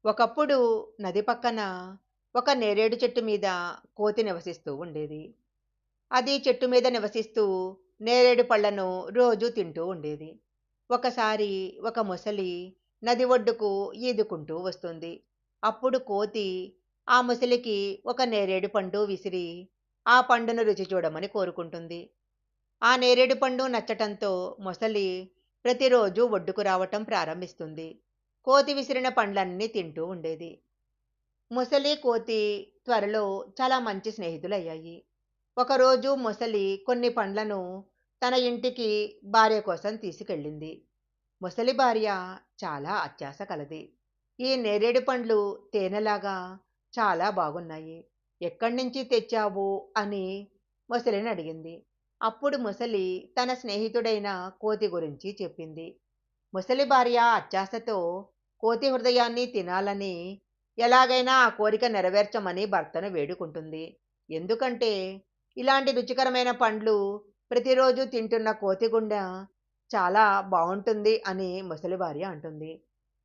ఒకప్పుడు నది పక్కన ఒక నేరేడు చెట్టు మీద కోతి నివసిస్తూ ఉండేది. అది చెట్టు మీద నివసిస్తూ నేరేడు పళ్ళను రోజూ తింటూ ఉండేది. ఒకసారి ఒక మొసలి నది ఒడ్డుకు ఈదుకుంటూ వస్తుంది. అప్పుడు కోతి ఆ మొసలికి ఒక నేరేడు పండు విసిరి ఆ పండును రుచి చూడమని కోరుకుంటుంది. ఆ నేరేడు పండు నచ్చటంతో మొసలి ప్రతిరోజు ఒడ్డుకు రావటం ప్రారంభిస్తుంది. కోతి విసిరిన పండ్లన్నీ తింటూ ఉండేది. మొసలి, కోతి త్వరలో చాలా మంచి స్నేహితులయ్యాయి. ఒకరోజు మొసలి కొన్ని పండ్లను తన ఇంటికి భార్య కోసం తీసుకెళ్ళింది. మొసలి భార్య చాలా అత్యాశ కలది. ఈ నేరేడు పండ్లు తేనెలాగా చాలా బాగున్నాయి. ఎక్కడి నుంచి తెచ్చావు అని మొసలిని అడిగింది. అప్పుడు మొసలి తన స్నేహితుడైన కోతి గురించి చెప్పింది. ముసలి భార్య అత్యాశతో కోతి హృదయాన్ని తినాలని ఎలాగైనా ఆ కోరిక నెరవేర్చమని భర్తను వేడుకుంటుంది. ఎందుకంటే ఇలాంటి రుచికరమైన పండ్లు ప్రతిరోజు తింటున్న కోతి గుండె చాలా బావుంటుంది అని ముసలి భార్య అంటుంది.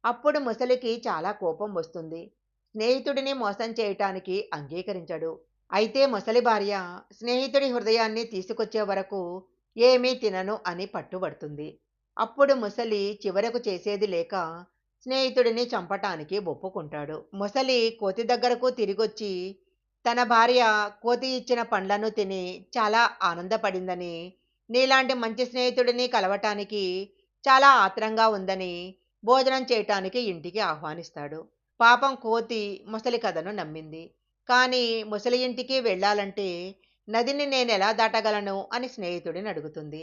అప్పుడు ముసలికి చాలా కోపం వస్తుంది. స్నేహితుడిని మోసం చేయటానికి అంగీకరించడు. అయితే ముసలి భార్య స్నేహితుడి హృదయాన్ని తీసుకొచ్చే వరకు ఏమీ తినను అని పట్టుబడుతుంది. అప్పుడు ముసలి చివరకు చేసేది లేక స్నేహితుడిని చంపటానికి ఒప్పుకుంటాడు. ముసలి కోతి దగ్గరకు తిరిగొచ్చి తన భార్య కోతి ఇచ్చిన పండ్లను తిని చాలా ఆనందపడిందని, నీలాంటి మంచి స్నేహితుడిని కలవటానికి చాలా ఆత్రంగా ఉందని భోజనం చేయటానికి ఇంటికి ఆహ్వానిస్తాడు. పాపం కోతి ముసలి కథను నమ్మింది. కానీ ముసలి ఇంటికి వెళ్ళాలంటే నదిని నేనెలా దాటగలను అని స్నేహితుడిని అడుగుతుంది.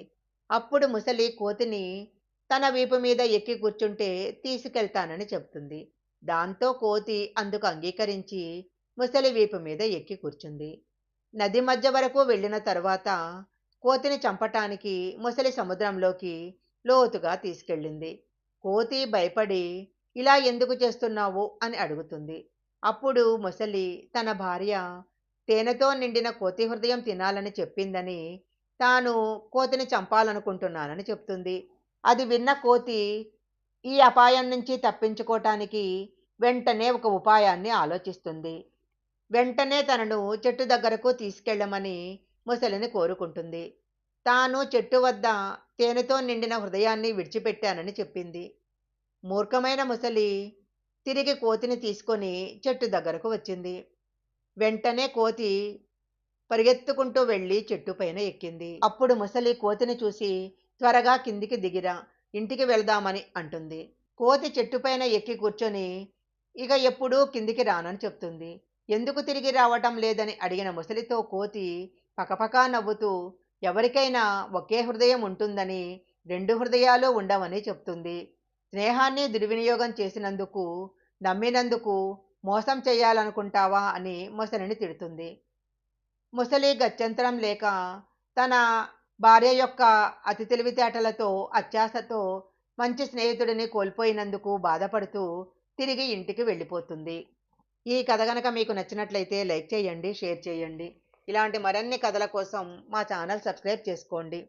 అప్పుడు ముసలి కోతిని తన వీపు మీద ఎక్కి కూర్చుంటే తీసుకెళ్తానని చెప్తుంది. దాంతో కోతి అందుకు అంగీకరించి ముసలి వీపు మీద ఎక్కి కూర్చుంది. నది మధ్య వరకు వెళ్ళిన తరువాత కోతిని చంపటానికి ముసలి సముద్రంలోకి లోతుగా తీసుకెళ్ళింది. కోతి భయపడి ఇలా ఎందుకు చేస్తున్నావు అని అడుగుతుంది. అప్పుడు ముసలి తన భార్య తేనెతో నిండిన కోతి హృదయం తినాలని చెప్పిందని, తాను కోతిని చంపాలనుకుంటున్నానని చెప్తుంది. అది విన్న కోతి ఈ అపాయం నుంచి తప్పించుకోటానికి వెంటనే ఒక ఉపాయాన్ని ఆలోచిస్తుంది. వెంటనే తనను చెట్టు దగ్గరకు తీసుకెళ్ళమని ముసలిని కోరుకుంటుంది. తాను చెట్టు వద్ద తేనెతో నిండిన హృదయాన్ని విడిచిపెట్టానని చెప్పింది. మూర్ఖమైన ముసలి తిరిగి కోతిని తీసుకొని చెట్టు దగ్గరకు వచ్చింది. వెంటనే కోతి పరిగెత్తుకుంటూ వెళ్ళి చెట్టు పైన ఎక్కింది. అప్పుడు ముసలి కోతిని చూసి త్వరగా కిందికి దిగిరా, ఇంటికి వెళ్దామని అంటుంది. కోతి చెట్టుపైన ఎక్కి కూర్చొని ఇక ఎప్పుడూ కిందికి రానని చెప్తుంది. ఎందుకు తిరిగి రావటం లేదని అడిగిన ముసలితో కోతి పకపకా నవ్వుతూ ఎవరికైనా ఒకే హృదయం ఉంటుందని, రెండు హృదయాలు ఉండవని చెప్తుంది. స్నేహాన్ని దుర్వినియోగం చేసినందుకు, నమ్మినందుకు మోసం చేయాలనుకుంటావా అని ముసలిని తిడుతుంది. ముసలి గత్యంతరం లేక తన భార్య యొక్క అతి తెలివితేటలతో, అత్యాశతో మంచి స్నేహితుడిని కోల్పోయినందుకు బాధపడుతూ తిరిగి ఇంటికి వెళ్ళిపోతుంది. ఈ కథ గనక మీకు నచ్చినట్లయితే లైక్ చేయండి, షేర్ చేయండి. ఇలాంటి మరిన్ని కథల కోసం మా ఛానల్ సబ్స్క్రైబ్ చేసుకోండి.